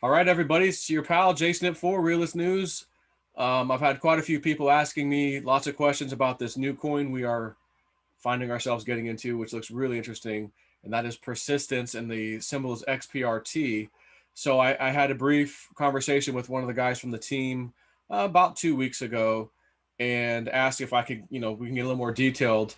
All right, everybody, it's your pal Jason at 4 Realist News. I've had quite a few people asking me lots of questions about this new coin we are finding ourselves getting into, which looks really interesting, and that is persistence, and the symbol is XPRT. So I had a brief conversation with one of the guys from the team about 2 weeks ago, and asked if I could, we can get a little more detailed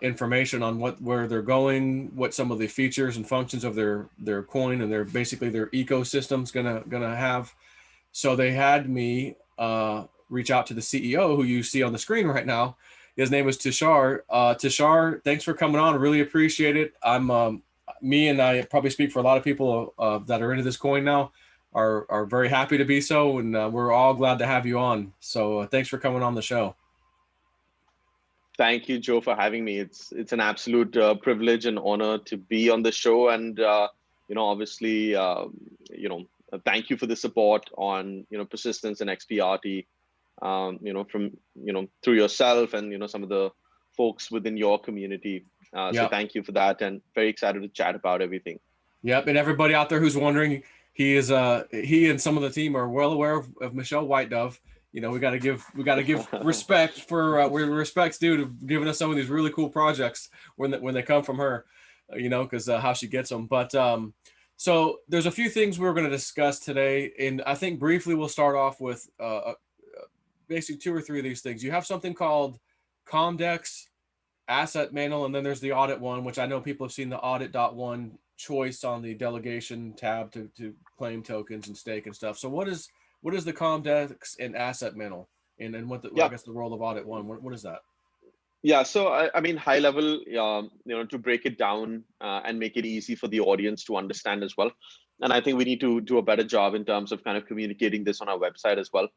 information on where they're going, what some of the features and functions of their coin and basically their ecosystem's gonna have. So they had me reach out to the CEO, who you see on the screen right now. His name is Tushar. Tushar, thanks for coming on. Really appreciate it. Me and I probably speak for a lot of people that are into this coin now. Are very happy to be so, and we're all glad to have you on. So thanks for coming on the show. Thank you, Joe, for having me. It's an absolute privilege and honor to be on the show, and obviously, thank you for the support on persistence and XPRT, from through yourself and some of the folks within your community. So thank you for that, and very excited to chat about everything. Yep, and everybody out there who's wondering, he and some of the team are well aware of Michelle White Dove. We got to give respect for where respect's due to giving us some of these really cool projects when they come from her, because how she gets them. But so there's a few things we're going to discuss today, and I think briefly we'll start off with basically two or three of these things. You have something called Comdex, Asset Manual, and then there's the Audit one, which I know people have seen the Audit.1 choice on the delegation tab to claim tokens and stake and stuff. So what is the Comdex and Asset Manual, and what I guess the role of Audit one? What is that? Yeah, so I mean, high level, to break it down and make it easy for the audience to understand as well. And I think we need to do a better job in terms of kind of communicating this on our website as well.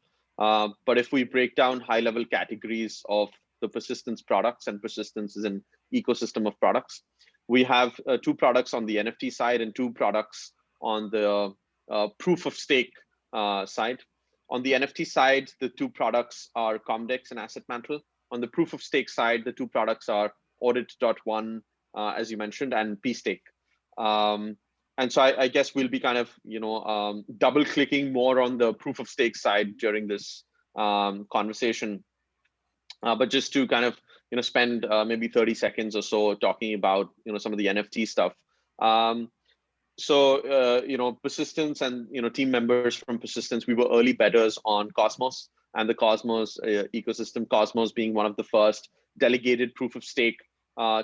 But if we break down high level categories of the persistence products, and persistence is an ecosystem of products, we have two products on the NFT side and two products on the proof of stake side. On the NFT side, the two products are Comdex and Asset Mantle. On the proof of stake side, the two products are Audit.1, as you mentioned, and pStake. And so I guess we'll be kind of double clicking more on the proof of stake side during this conversation. But just to kind of spend maybe 30 seconds or so talking about some of the NFT stuff. So Persistence and team members from Persistence, we were early bettors on Cosmos and the Cosmos ecosystem. Cosmos being one of the first delegated proof of stake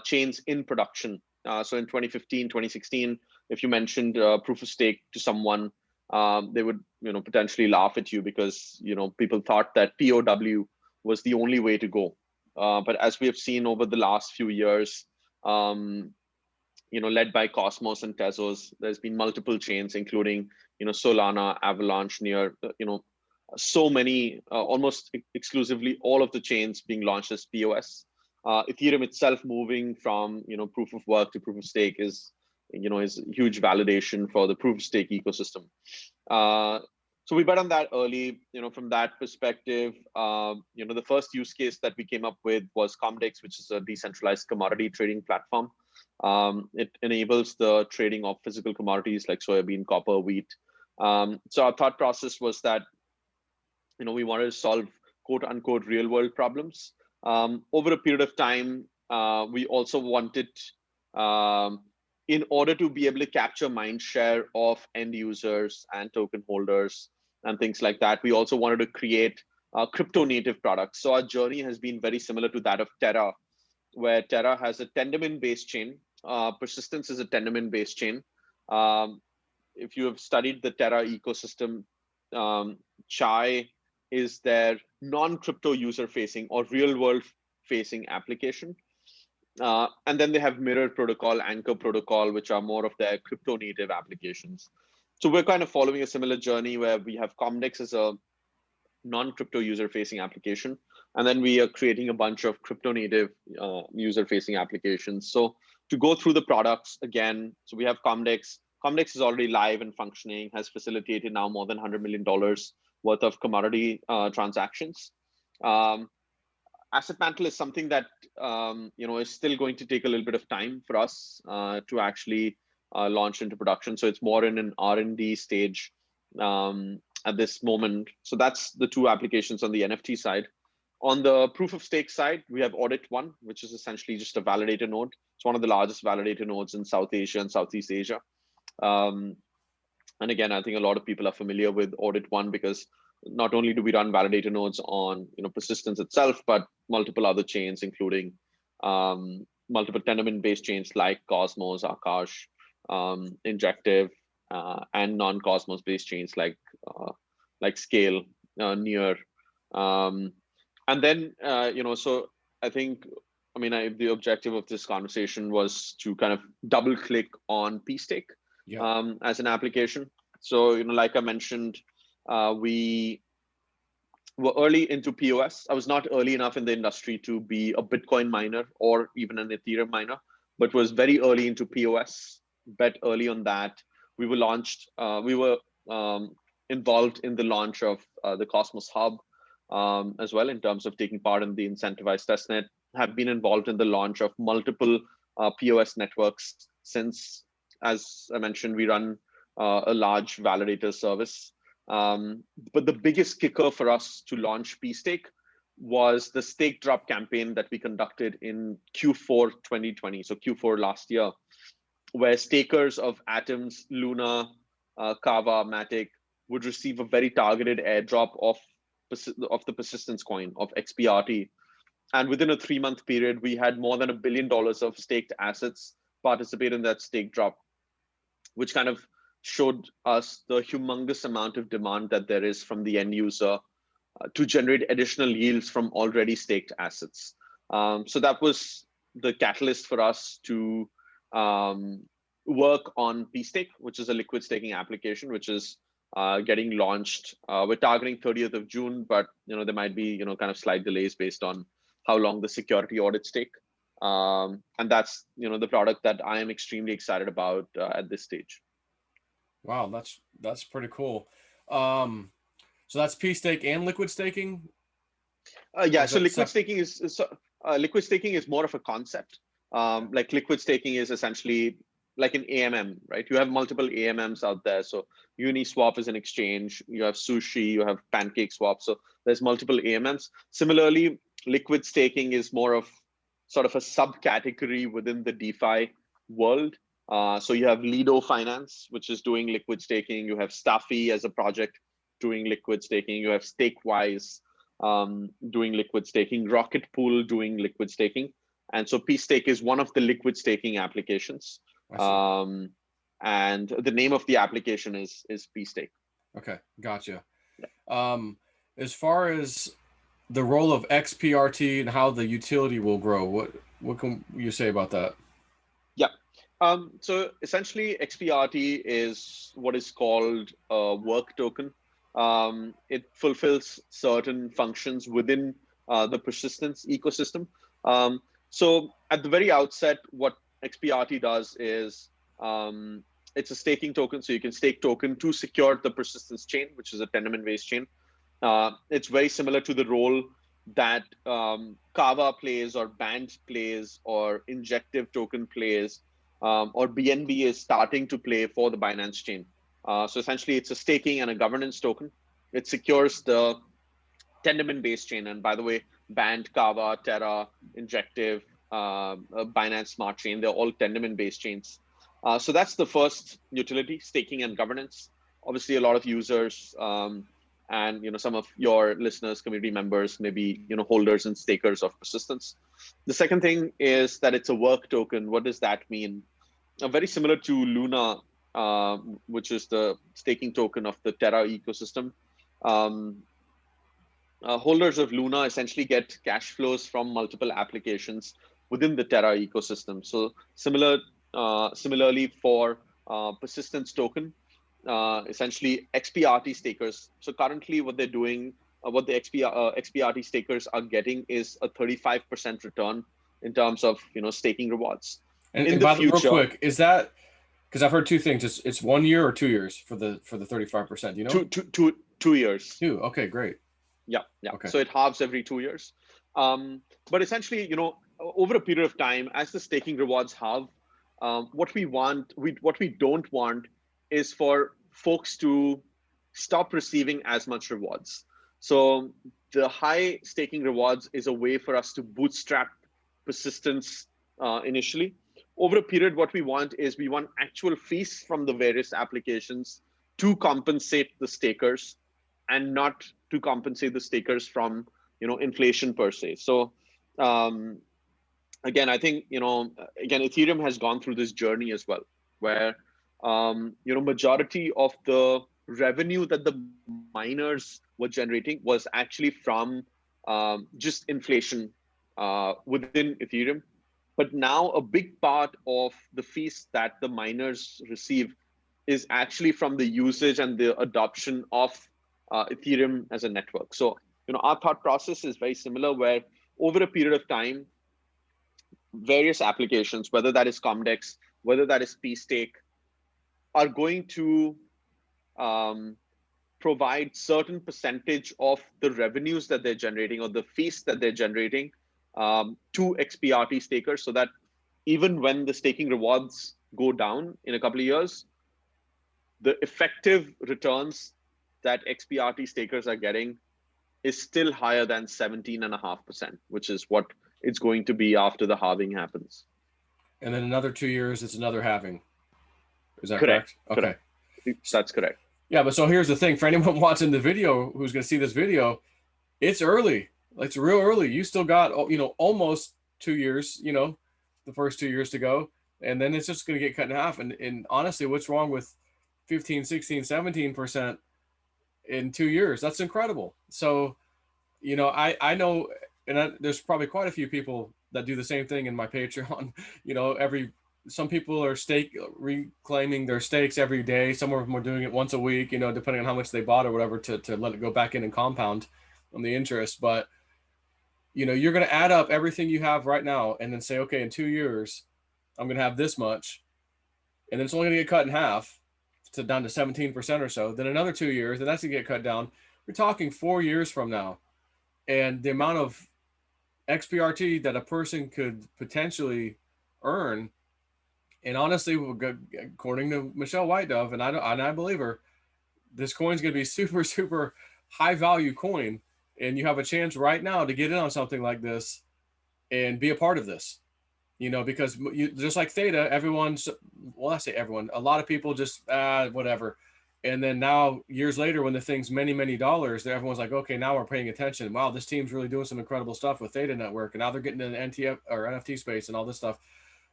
chains in production. So in 2015, 2016, if you mentioned proof of stake to someone, they would potentially laugh at you because people thought that POW was the only way to go. But as we have seen over the last few years, led by Cosmos and Tezos, there's been multiple chains, including Solana, Avalanche, Near, so many, almost exclusively all of the chains being launched as POS. Ethereum itself moving from proof of work to proof of stake is huge validation for the proof of stake ecosystem. So we bet on that early. From that perspective, the first use case that we came up with was Comdex, which is a decentralized commodity trading platform. It enables the trading of physical commodities like soybean, copper, wheat. So our thought process was that we wanted to solve quote unquote real world problems. Over a period of time, we also wanted, in order to be able to capture mind share of end users and token holders and things like that, we also wanted to create crypto native products. So our journey has been very similar to that of Terra, where Terra has a Tendermint based chain. Persistence is a Tendermint based chain. If you have studied the Terra ecosystem, Chai is their non-crypto user facing or real world facing application. And then they have Mirror Protocol, Anchor Protocol, which are more of their crypto native applications. So we're kind of following a similar journey where we have Comdex as a non-crypto user facing application. And then we are creating a bunch of crypto native user facing applications. So to go through the products again, so we have Comdex. Comdex is already live and functioning, has facilitated now more than $100 million worth of commodity transactions. Asset Mantle is something that is still going to take a little bit of time for us to actually launch into production. So it's more in an R&D stage. at this moment. So that's the two applications on the NFT side. On the proof of stake side, we have Audit One, which is essentially just a validator node. It's one of the largest validator nodes in South Asia and Southeast Asia. And again, I think a lot of people are familiar with Audit One because not only do we run validator nodes on persistence itself, but multiple other chains, including multiple Tendermint-based chains like Cosmos, Akash, Injective, and non-Cosmos-based chains like Scale, Near, and then so I think the objective of this conversation was to kind of double click on pStake as an application. So like I mentioned, we were early into POS. I was not early enough in the industry to be a Bitcoin miner or even an Ethereum miner, but was very early into POS. Bet early on that. We were launched. We were involved in the launch of the Cosmos Hub as well, in terms of taking part in the incentivized testnet. Have been involved in the launch of multiple POS networks since, as I mentioned, we run a large validator service. But the biggest kicker for us to launch pStake was the stake drop campaign that we conducted in Q4 2020, so Q4 last year, where stakers of Atoms, Luna, Kava, Matic would receive a very targeted airdrop of the persistence coin of XPRT. And within a 3-month period, we had more than $1 billion of staked assets participate in that stake drop, which kind of showed us the humongous amount of demand that there is from the end user to generate additional yields from already staked assets. So that was the catalyst for us to work on pStake, which is a liquid staking application, which is getting launched. We're targeting 30th of June, but there might be kind of slight delays based on how long the security audits take. And that's the product that I am extremely excited about at this stage. Wow, that's pretty cool. So that's pStake and liquid staking. Yeah, so liquid staking is more of a concept. Like liquid staking is essentially like an AMM, right? You have multiple AMMs out there. So Uniswap is an exchange. You have Sushi. You have PancakeSwap. So there's multiple AMMs. Similarly, liquid staking is more of sort of a subcategory within the DeFi world. So you have Lido Finance, which is doing liquid staking. You have Staffy as a project doing liquid staking. You have Stakewise doing liquid staking. Rocket Pool doing liquid staking. And so pStake is one of the liquid staking applications. And the name of the application is pStake. Okay, gotcha. Yeah. As far as the role of XPRT and how the utility will grow, what can you say about that? Yeah. So essentially, XPRT is what is called a work token. It fulfills certain functions within the persistence ecosystem. So at the very outset, what XPRT does is it's a staking token. So you can stake token to secure the persistence chain, which is a Tendermint-based chain. It's very similar to the role that Kava plays, or Band plays, or Injective token plays, or BNB is starting to play for the Binance chain. So essentially, it's a staking and a governance token. It secures the Tendermint-based chain. And by the way, Band, Kava, Terra, Injective, Binance Smart Chain, they're all Tendermint-based chains. So that's the first utility, staking and governance. Obviously, a lot of users and some of your listeners, community members, maybe holders and stakers of persistence. The second thing is that it's a work token. What does that mean? Very similar to Luna, which is the staking token of the Terra ecosystem. Holders of Luna essentially get cash flows from multiple applications within the Terra ecosystem. So similarly for persistence token, essentially XPRT stakers. So currently what they're doing, what the XPRT stakers are getting is a 35% return in terms of staking rewards. And in the future, real quick, is that, because I've heard two things, it's 1 year or 2 years for the 35%, 2 years. Okay, great. Yeah. Okay. So it halves every 2 years. But essentially, over a period of time, as the staking rewards halve, what we don't want is for folks to stop receiving as much rewards. So the high staking rewards is a way for us to bootstrap persistence initially. Over a period, what we want is we want actual fees from the various applications to compensate the stakers, and not to compensate the stakers from inflation per se. So again, I think again, Ethereum has gone through this journey as well, where majority of the revenue that the miners were generating was actually from just inflation within Ethereum. But now a big part of the fees that the miners receive is actually from the usage and the adoption of Ethereum as a network. So our thought process is very similar, where over a period of time, various applications, whether that is Comdex, whether that is pStake, are going to provide certain percentage of the revenues that they're generating, or the fees that they're generating, to XRPT stakers, so that even when the staking rewards go down in a couple of years, the effective returns that XRPT stakers are getting is still higher than 17.5%, which is what it's going to be after the halving happens. And then another 2 years, it's another halving. Is that correct? Okay. Correct. That's correct. Yeah, but so here's the thing. For anyone watching the video who's going to see this video, it's early. It's real early. You still got, almost 2 years, the first 2 years to go. And then it's just going to get cut in half. And honestly, what's wrong with 15, 16, 17% in 2 years? That's incredible. So, I know, and there's probably quite a few people that do the same thing in my Patreon. Some people are reclaiming their stakes every day. Some of them are doing it once a week, depending on how much they bought or whatever, to let it go back in and compound on the interest. But, you're going to add up everything you have right now and then say, okay, in 2 years, I'm going to have this much. And then it's only going to get cut in half down to 17% or so. Then another 2 years, and that's going to get cut down. We're talking 4 years from now. And the amount of XRPT that a person could potentially earn, and honestly, according to Michelle White Dove, and I believe her, this coin's going to be super, super high value coin. And you have a chance right now to get in on something like this and be a part of this, because just like Theta, I say everyone, a lot of people just, whatever. And then now, years later, when the thing's many, many dollars, everyone's like, okay, now we're paying attention. Wow, this team's really doing some incredible stuff with Theta Network. And now they're getting in the NTF or NFT space and all this stuff.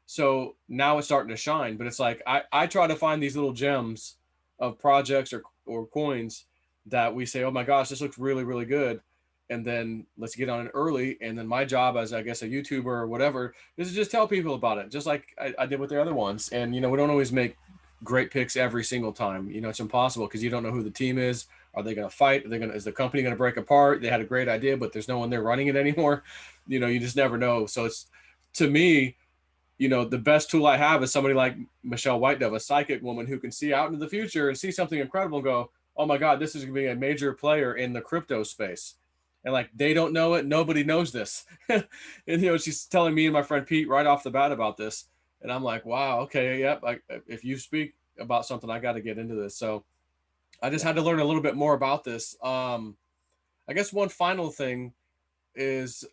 So now it's starting to shine. But it's like, I try to find these little gems of projects or coins that we say, oh my gosh, this looks really, really good. And then let's get on it early. And then my job as, I guess, a YouTuber or whatever is to just tell people about it, just like I did with the other ones. And, we don't always make great picks every single time. It's impossible because you don't know who the team is. Are they going to fight? Is the company going to break apart? They had a great idea, but there's no one there running it anymore. You just never know. So it's, to me, the best tool I have is somebody like Michelle White Dove, a psychic woman who can see out into the future and see something incredible and go, oh my God, this is going to be a major player in the crypto space. And like, they don't know it. Nobody knows this. And, she's telling me and my friend Pete right off the bat about this. And I'm like, wow, okay, yep. If you speak about something, I got to get into this. So I just had to learn a little bit more about this. I guess one final thing is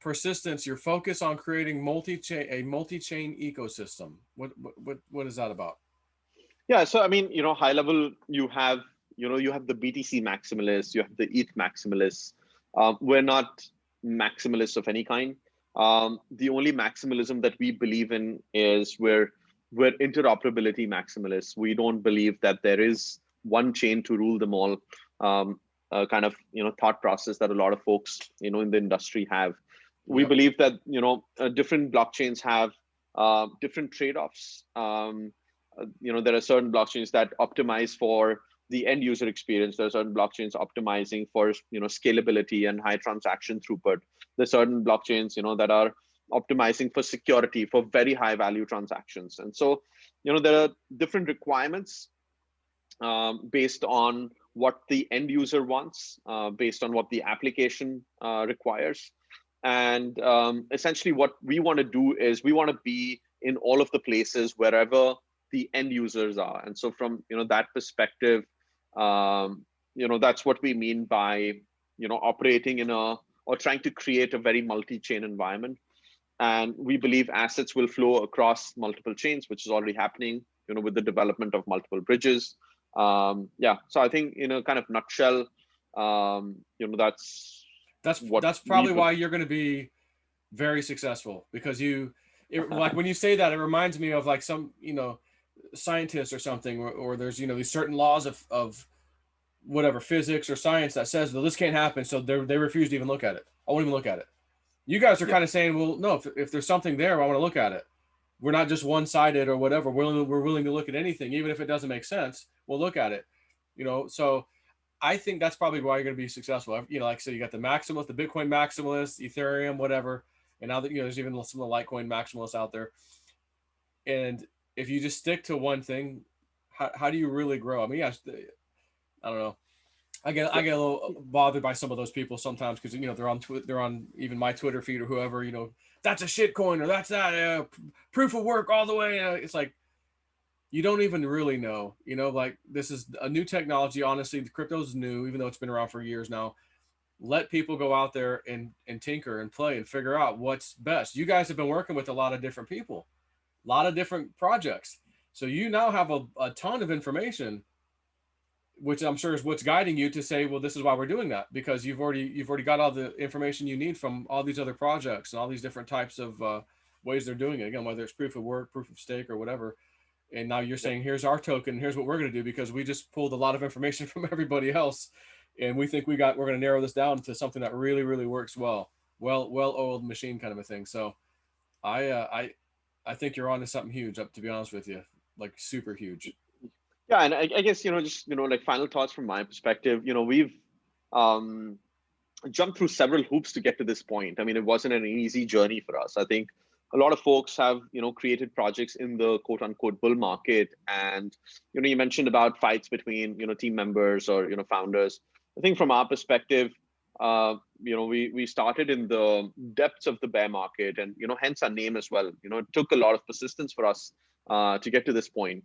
persistence. Your focus on creating a multi-chain ecosystem. What is that about? Yeah, so I mean, high level, you have the BTC maximalists, you have the ETH maximalists. We're not maximalists of any kind. The only maximalism that we believe in is we're interoperability maximalists. We don't believe that there is one chain to rule them all. Kind of thought process that a lot of folks in the industry have. We believe that different blockchains have different trade-offs. There are certain blockchains that optimize for the end user experience. There are certain blockchains optimizing for scalability and high transaction throughput. There are certain blockchains that are optimizing for security, for very high value transactions. And so there are different requirements based on what the end user wants, based on what the application requires. And essentially what we want to do is we want to be in all of the places wherever the end users are. And so from that perspective, that's what we mean by, operating in a, or trying to create a very multi-chain environment. And we believe assets will flow across multiple chains, which is already happening, with the development of multiple bridges. Yeah. So I think, in a kind of nutshell, that's what that's we probably why you're going to be very successful, because like when you say that, it reminds me of like some, scientists or something, or there's, these certain laws of whatever, physics or science that says, well, this can't happen. So they refuse to even look at it. I won't even look at it. You guys are Yeah. kind of saying, well, no, if there's something there, I want to look at it. We're not just one-sided or whatever. We're willing to look at anything, even if it doesn't make sense. We'll look at it, So I think that's probably why you're going to be successful. Like I said, you got the maximalist, the Bitcoin maximalist, Ethereum, whatever. And now that, there's even some of the Litecoin maximalists out there. And if you just stick to one thing, how do you really grow? I mean, I don't know. I get a little bothered by some of those people sometimes, because they're on even my Twitter feed or whoever, that's a shit coin, or that's that proof of work all the way. It's like, you don't even really know, like, this is a new technology. Honestly, the crypto is new, even though it's been around for years now. Let people go out there and tinker and play and figure out what's best. You guys have been working with a lot of different people, a lot of different projects. So you now have a ton of information, which I'm sure is what's guiding you to say, well, this is why we're doing that, because you've already got all the information you need from all these other projects and all these different types of ways they're doing it. Again, whether it's proof of work, proof of stake, or whatever. And now you're saying, here's our token, here's what we're going to do, because we just pulled a lot of information from everybody else, and we think we're going to narrow this down to something that really, really works well-oiled machine kind of a thing. So I think you're on to something huge, to be honest with you, like super huge. Yeah, and I guess, just, like final thoughts from my perspective. We've jumped through several hoops to get to this point. I mean, it wasn't an easy journey for us. I think a lot of folks have, created projects in the quote unquote bull market. And, you mentioned about fights between, team members or, founders. I think from our perspective, we started in the depths of the bear market, and, hence our name as well. It took a lot of persistence for us to get to this point.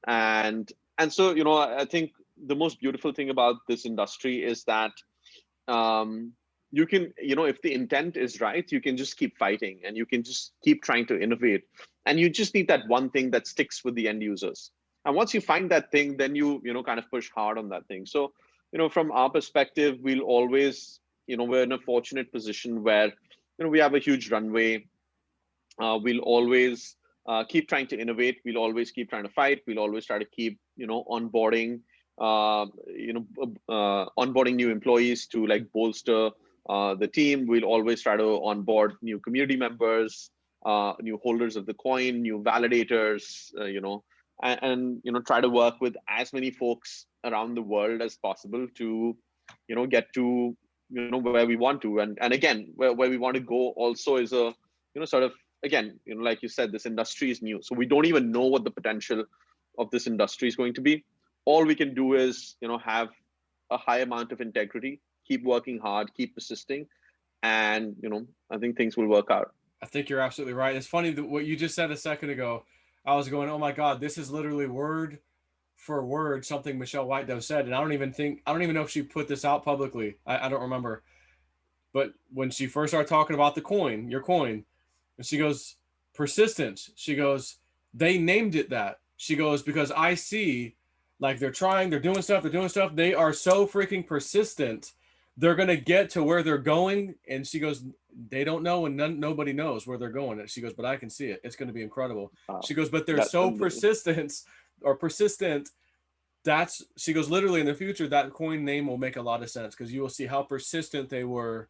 And so, I think the most beautiful thing about this industry is that you can, if the intent is right, you can just keep fighting, and you can just keep trying to innovate. And you just need that one thing that sticks with the end users. And once you find that thing, then you kind of push hard on that thing. So, from our perspective, we'll always, we're in a fortunate position where, we have a huge runway. We'll always keep trying to innovate. We'll always keep trying to fight. We'll always try to keep, onboarding, onboarding new employees to like bolster the team. We'll always try to onboard new community members, new holders of the coin, new validators, and try to work with as many folks around the world as possible to, get to, where we want to. And again, where we want to go also is a, sort of, again, like you said, this industry is new. So we don't even know what the potential of this industry is going to be. All we can do is, have a high amount of integrity, keep working hard, keep persisting, and I think things will work out. I think you're absolutely right. It's funny that what you just said a second ago. I was going, oh my God, this is literally word for word something Michelle Whitedoe said, and I don't even know if she put this out publicly. I don't remember, but when she first started talking about the coin, your coin, and she goes, persistence. She goes, they named it that. She goes, because I see, like, they're doing stuff. They are so freaking persistent. They're going to get to where they're going. And she goes, they don't know, and nobody knows where they're going. And she goes, but I can see it. It's going to be incredible. Wow. She goes, but they're so persistent. She goes, literally in the future, that coin name will make a lot of sense, because you will see how persistent they were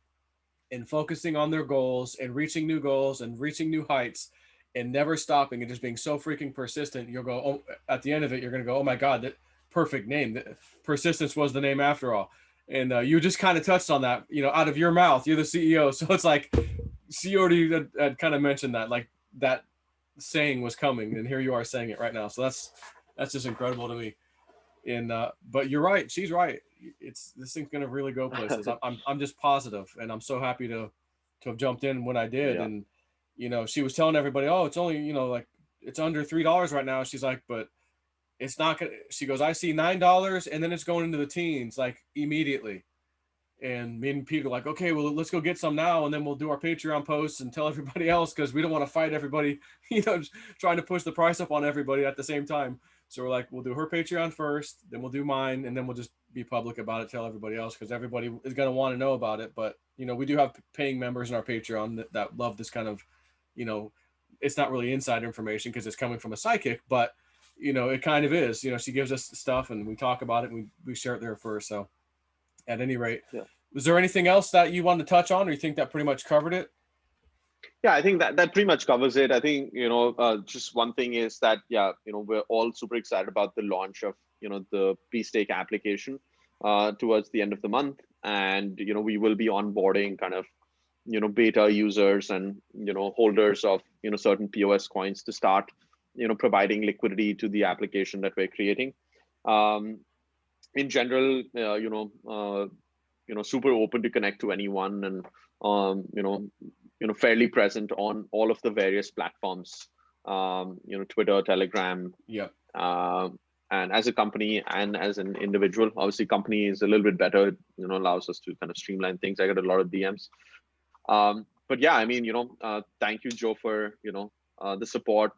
in focusing on their goals and reaching new goals and reaching new heights and never stopping and just being so freaking persistent. You'll go, oh, at the end of it, you're going to go, oh my God, that perfect name. Persistence was the name after all. And you just kind of touched on that, out of your mouth. You're the CEO. So it's like, she already had kind of mentioned that, like, that saying was coming, and here you are saying it right now. So that's just incredible to me. And but you're right, she's right. This thing's gonna really go places. I'm just positive, and I'm so happy to have jumped in when I did. Yeah. And she was telling everybody, oh, it's only like it's under $3 right now. She's like, but it's not gonna. She goes, I see $9, and then it's going into the teens like immediately. And me and Peter are like, okay, well, let's go get some now, and then we'll do our Patreon posts and tell everybody else, because we don't want to fight everybody, trying to push the price up on everybody at the same time. So we're like, we'll do her Patreon first, then we'll do mine, and then we'll just be public about it, tell everybody else, because everybody is going to want to know about it. But we do have paying members in our Patreon that love this kind of, it's not really inside information because it's coming from a psychic, but it kind of is. She gives us stuff and we talk about it and we share it there first. So at any rate, yeah. Was there anything else that you wanted to touch on, or you think that pretty much covered it? Yeah, I think that pretty much covers it. I think, just one thing is that, we're all super excited about the launch of, the pre-stake application towards the end of the month. And, we will be onboarding kind of, beta users and, holders of, certain POS coins to start, providing liquidity to the application that we're creating. In general, super open to connect to anyone, and fairly present on all of the various platforms, Twitter, Telegram. Yeah. And as a company and as an individual, obviously company is a little bit better, allows us to kind of streamline things. I got a lot of DMs. But yeah, I mean, thank you, Joe, for, the support,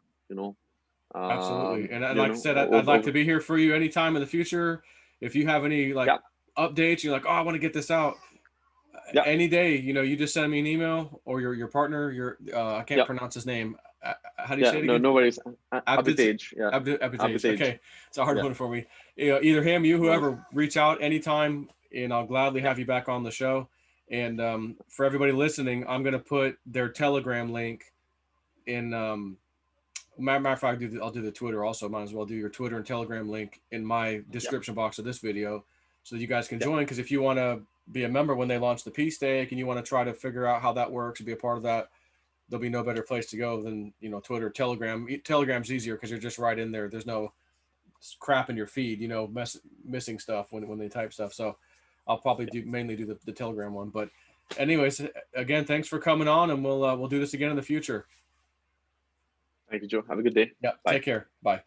Absolutely. And like I said, I'd like to be here for you anytime in the future. If you have any updates, you're like, oh, I want to get this out. Any day, you just send me an email, or your partner, I can't pronounce his name. How do you say it again? No worries. Abditage. Yeah. Abditage. Okay. It's a hard one for me. Either him, you, whoever, reach out anytime, and I'll gladly have you back on the show. And for everybody listening, I'm going to put their Telegram link in, matter of fact, I'll do the Twitter also. Might as well do your Twitter and Telegram link in my description box of this video, so that you guys can join. Because if you want to be a member when they launch the P-Stake and you want to try to figure out how that works and be a part of that, there'll be no better place to go than, Twitter, Telegram. Telegram's easier because you're just right in there. There's no crap in your feed, missing stuff when they type stuff. So I'll probably mainly do the Telegram one. But anyways, again, thanks for coming on, and we'll do this again in the future. Thank you, Joe. Have a good day. Yeah. Bye. Take care. Bye.